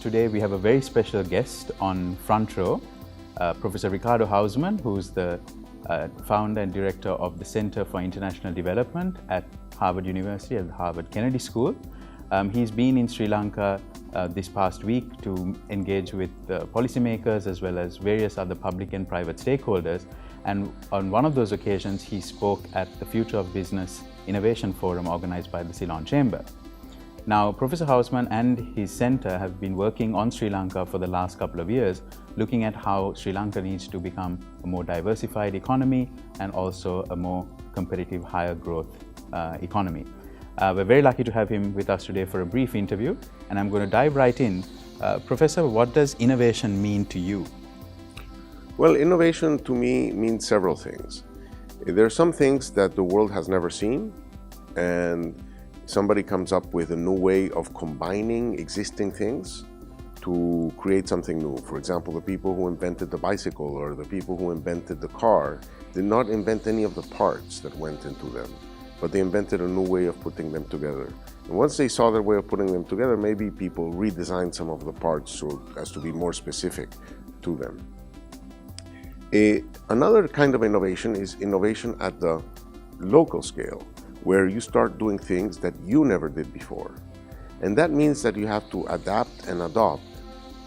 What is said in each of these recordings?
today we have a very special guest on front row, Professor Ricardo Hausmann, who's the founder and director of the Center for International Development at Harvard University at the Harvard Kennedy School. He's been in Sri Lanka this past week to engage with policymakers as well as various other public and private stakeholders. And on one of those occasions, he spoke at the Future of Business Innovation Forum organized by the Ceylon Chamber. Now, Professor Hausmann and his center have been working on Sri Lanka for the last couple of years, looking at how Sri Lanka needs to become a more diversified economy and also a more competitive, higher growth economy. We're very lucky to have him with us today for a brief interview, and I'm going to dive right in. Professor, what does innovation mean to you? Well, innovation to me means several things. There are some things that the world has never seen, and somebody comes up with a new way of combining existing things to create something new. For example, the people who invented the bicycle or the people who invented the car did not invent any of the parts that went into them, but they invented a new way of putting them together. And once they saw their way of putting them together, maybe people redesigned some of the parts so as to be more specific to them. Another kind of innovation is innovation at the local scale, where you start doing things that you never did before. And that means that you have to adapt and adopt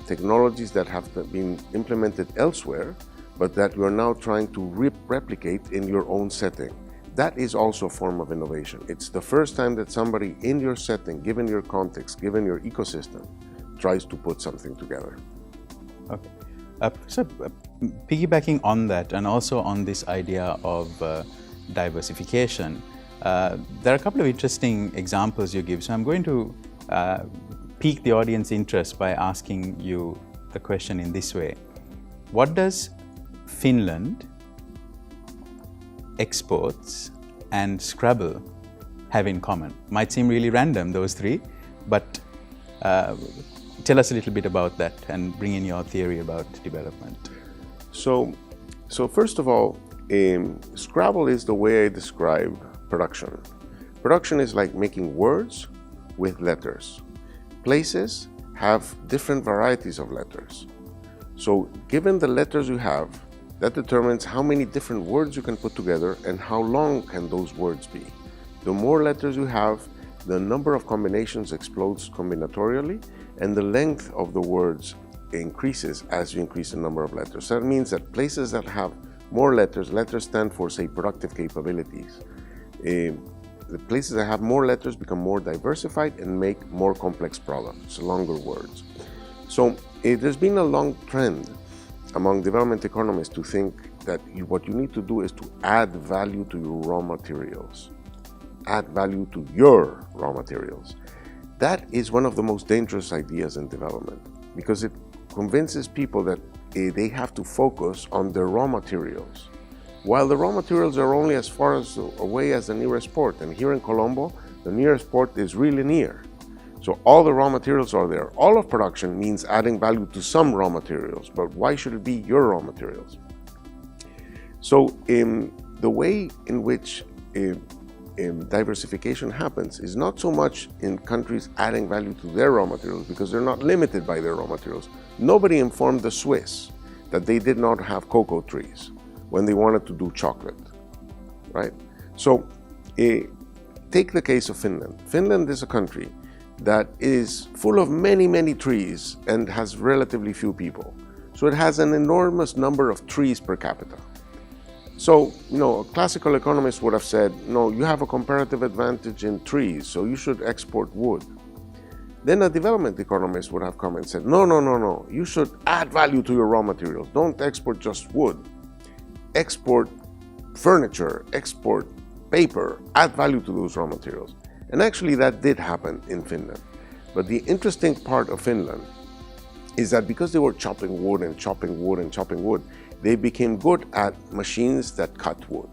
technologies that have been implemented elsewhere, but that you are now trying to replicate in your own setting. That is also a form of innovation. It's the first time that somebody in your setting, given your context, given your ecosystem, tries to put something together. Okay. So, piggybacking on that and also on this idea of diversification, there are a couple of interesting examples you give. So I'm going to pique the audience interest by asking you the question in this way. What does Finland, exports, and Scrabble have in common? Might seem really random, those three, but tell us a little bit about that and bring in your theory about development. So first of all, Scrabble is the way I describe production. Production is like making words with letters. Places have different varieties of letters. So given the letters you have, that determines how many different words you can put together and how long can those words be. The more letters you have, the number of combinations explodes combinatorially, and the length of the words increases as you increase the number of letters. So that means that places that have more letters stand for, say, productive capabilities. The places that have more letters become more diversified and make more complex products, longer words. So there's been a long trend among development economists to think that what you need to do is to add value to your raw materials. Add value to your raw materials. That is one of the most dangerous ideas in development, because it convinces people that they have to focus on their raw materials, while the raw materials are only as far away as the nearest port. And here in Colombo, the nearest port is really near. So all the raw materials are there. All of production means adding value to some raw materials, but why should it be your raw materials? So the way in which diversification happens is not so much in countries adding value to their raw materials, because they're not limited by their raw materials. Nobody informed the Swiss that they did not have cocoa trees when they wanted to do chocolate, right? So take the case of Finland. Finland is a country that is full of many, many trees and has relatively few people. So it has an enormous number of trees per capita. So, a classical economist would have said, no, you have a comparative advantage in trees, so you should export wood. Then a development economist would have come and said, no, you should add value to your raw materials. Don't export just wood. Export furniture, export paper, add value to those raw materials. And actually that did happen in Finland. But the interesting part of Finland is that because they were chopping wood and chopping wood and chopping wood, they became good at machines that cut wood.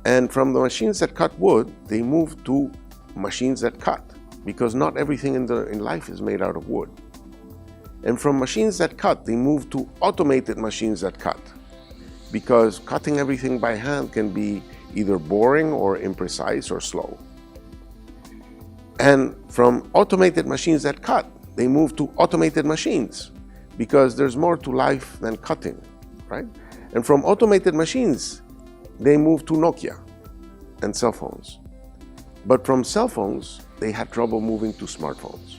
And from the machines that cut wood, they moved to machines that cut, because not everything in life is made out of wood. And from machines that cut, they moved to automated machines that cut, because cutting everything by hand can be either boring or imprecise or slow. And from automated machines that cut, they move to automated machines because there's more to life than cutting, right? And from automated machines, they moved to Nokia and cell phones. But from cell phones, they had trouble moving to smartphones.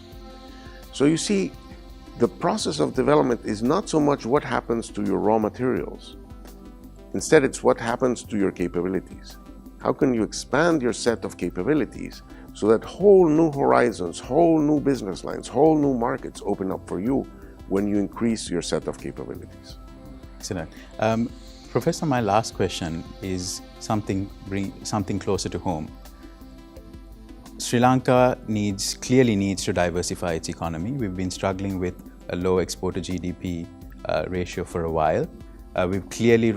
So you see, the process of development is not so much what happens to your raw materials. Instead, it's what happens to your capabilities. How can you expand your set of capabilities so that whole new horizons, whole new business lines, whole new markets open up for you when you increase your set of capabilities? Excellent. Professor, my last question is something closer to home. Sri Lanka clearly needs to diversify its economy. We've been struggling with a low export to GDP ratio for a while. We've clearly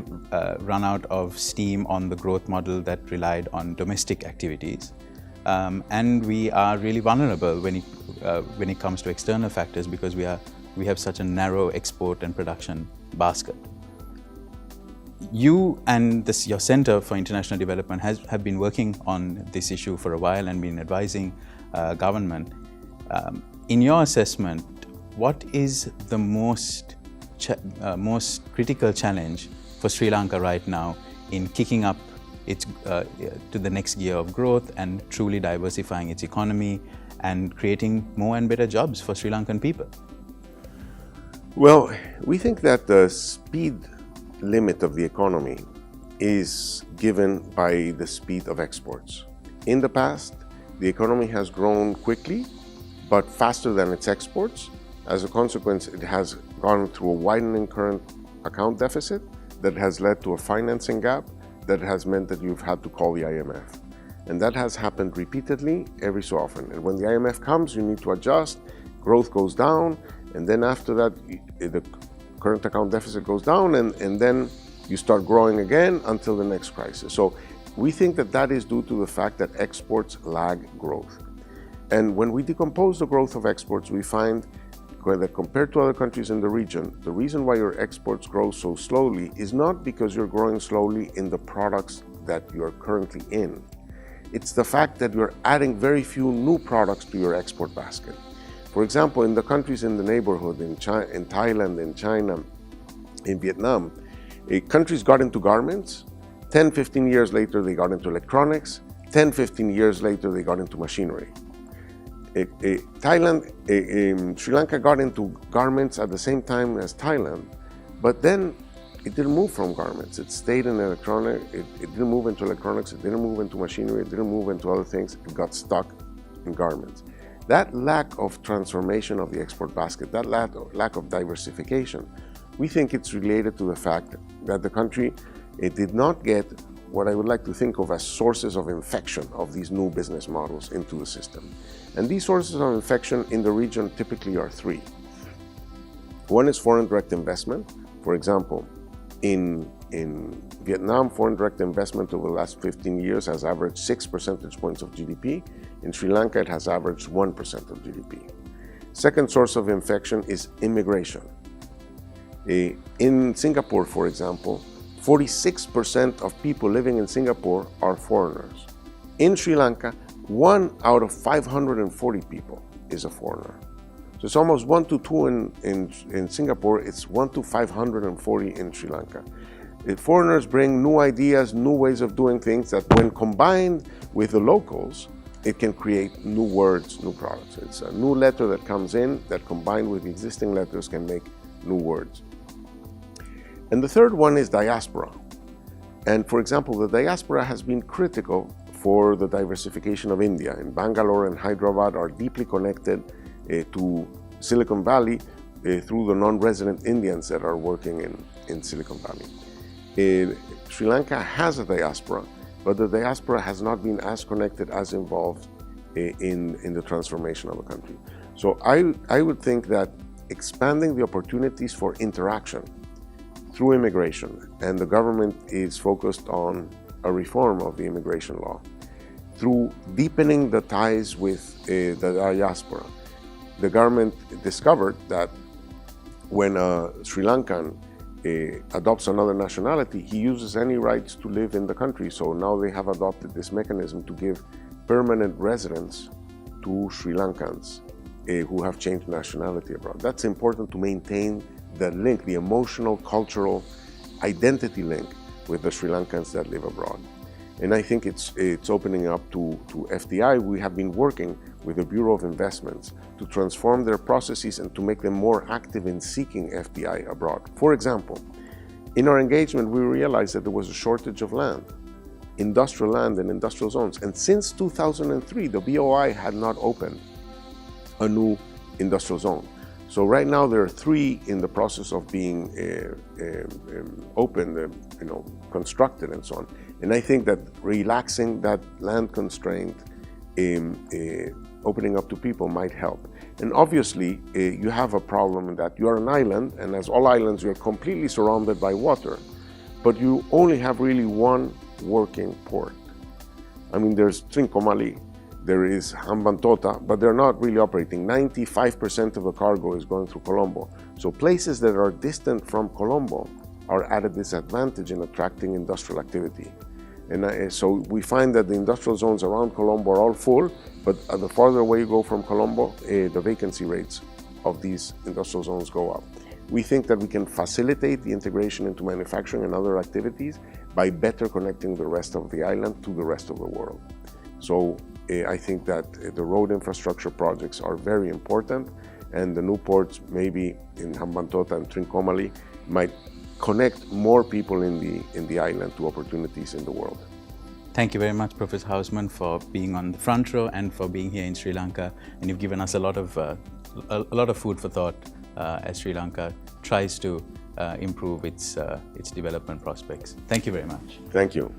run out of steam on the growth model that relied on domestic activities. And we are really vulnerable when it comes to external factors because we have such a narrow export and production basket. You and your Center for International Development have been working on this issue for a while and been advising government. In your assessment, what is the most critical challenge for Sri Lanka right now in kicking up its to the next gear of growth and truly diversifying its economy and creating more and better jobs for Sri Lankan people? Well, we think that the speed limit of the economy is given by the speed of exports. In the past, the economy has grown quickly, but faster than its exports. As a consequence, it has gone through a widening current account deficit that has led to a financing gap that has meant that you've had to call the IMF. And that has happened repeatedly every so often. And when the IMF comes, you need to adjust, growth goes down, and then after that, the current account deficit goes down, and then you start growing again until the next crisis. So we think that that is due to the fact that exports lag growth. And when we decompose the growth of exports, we find that compared to other countries in the region, the reason why your exports grow so slowly is not because you're growing slowly in the products that you're currently in. It's the fact that you're adding very few new products to your export basket. For example, in the countries in the neighborhood, in Thailand, in China, in Vietnam, countries got into garments. 10, 15 years later, they got into electronics. 10, 15 years later, they got into machinery. Sri Lanka got into garments at the same time as Thailand, but then it didn't move from garments. It stayed in electronics. It didn't move into electronics. It didn't move into machinery. It didn't move into other things. It got stuck in garments. That lack of transformation of the export basket, that lack of diversification, we think it's related to the fact that the country did not get what I would like to think of as sources of infection of these new business models into the system. And these sources of infection in the region typically are three. One is foreign direct investment. For example, in Vietnam, foreign direct investment over the last 15 years has averaged 6 percentage points of GDP. In Sri Lanka, it has averaged 1% of GDP. Second source of infection is immigration. In Singapore, for example, 46% of people living in Singapore are foreigners. In Sri Lanka, 1 out of 540 people is a foreigner. So it's almost 1 to 2 in Singapore, it's 1 to 540 in Sri Lanka. Foreigners bring new ideas, new ways of doing things that when combined with the locals, it can create new words, new products. It's a new letter that comes in that combined with existing letters can make new words. And the third one is diaspora. And for example, the diaspora has been critical for the diversification of India. In Bangalore and Hyderabad are deeply connected to Silicon Valley through the non-resident Indians that are working in Silicon Valley. Sri Lanka has a diaspora, but the diaspora has not been as connected, as involved in the transformation of the country. So I would think that expanding the opportunities for interaction through immigration, and the government is focused on a reform of the immigration law, through deepening the ties with the diaspora. The government discovered that when a Sri Lankan adopts another nationality, he uses any rights to live in the country. So now they have adopted this mechanism to give permanent residence to Sri Lankans who have changed nationality abroad. That's important to maintain the link, the emotional, cultural identity link with the Sri Lankans that live abroad. And I think it's opening up to FDI. We have been working with the Bureau of Investments to transform their processes and to make them more active in seeking FDI abroad. For example, in our engagement, we realized that there was a shortage of land, industrial land and industrial zones. And since 2003, the BOI had not opened a new industrial zone. So right now there are 3 in the process of being opened, constructed and so on. And I think that relaxing that land constraint, opening up to people might help. And obviously, you have a problem in that you are an island, and as all islands, you're completely surrounded by water, but you only have really one working port. I mean, there's Trincomalee, there is Hambantota, but they're not really operating. 95% of the cargo is going through Colombo. So places that are distant from Colombo are at a disadvantage in attracting industrial activity. And so we find that the industrial zones around Colombo are all full, but the farther away you go from Colombo, the vacancy rates of these industrial zones go up. We think that we can facilitate the integration into manufacturing and other activities by better connecting the rest of the island to the rest of the world. So I think that the road infrastructure projects are very important, and the new ports, maybe in Hambantota and Trincomalee, might connect more people in the island to opportunities in the world. Thank you very much, Professor Hausmann, for being on the front row and for being here in Sri Lanka. And you've given us a lot of food for thought as Sri Lanka tries to improve its development prospects. Thank you very much. Thank you.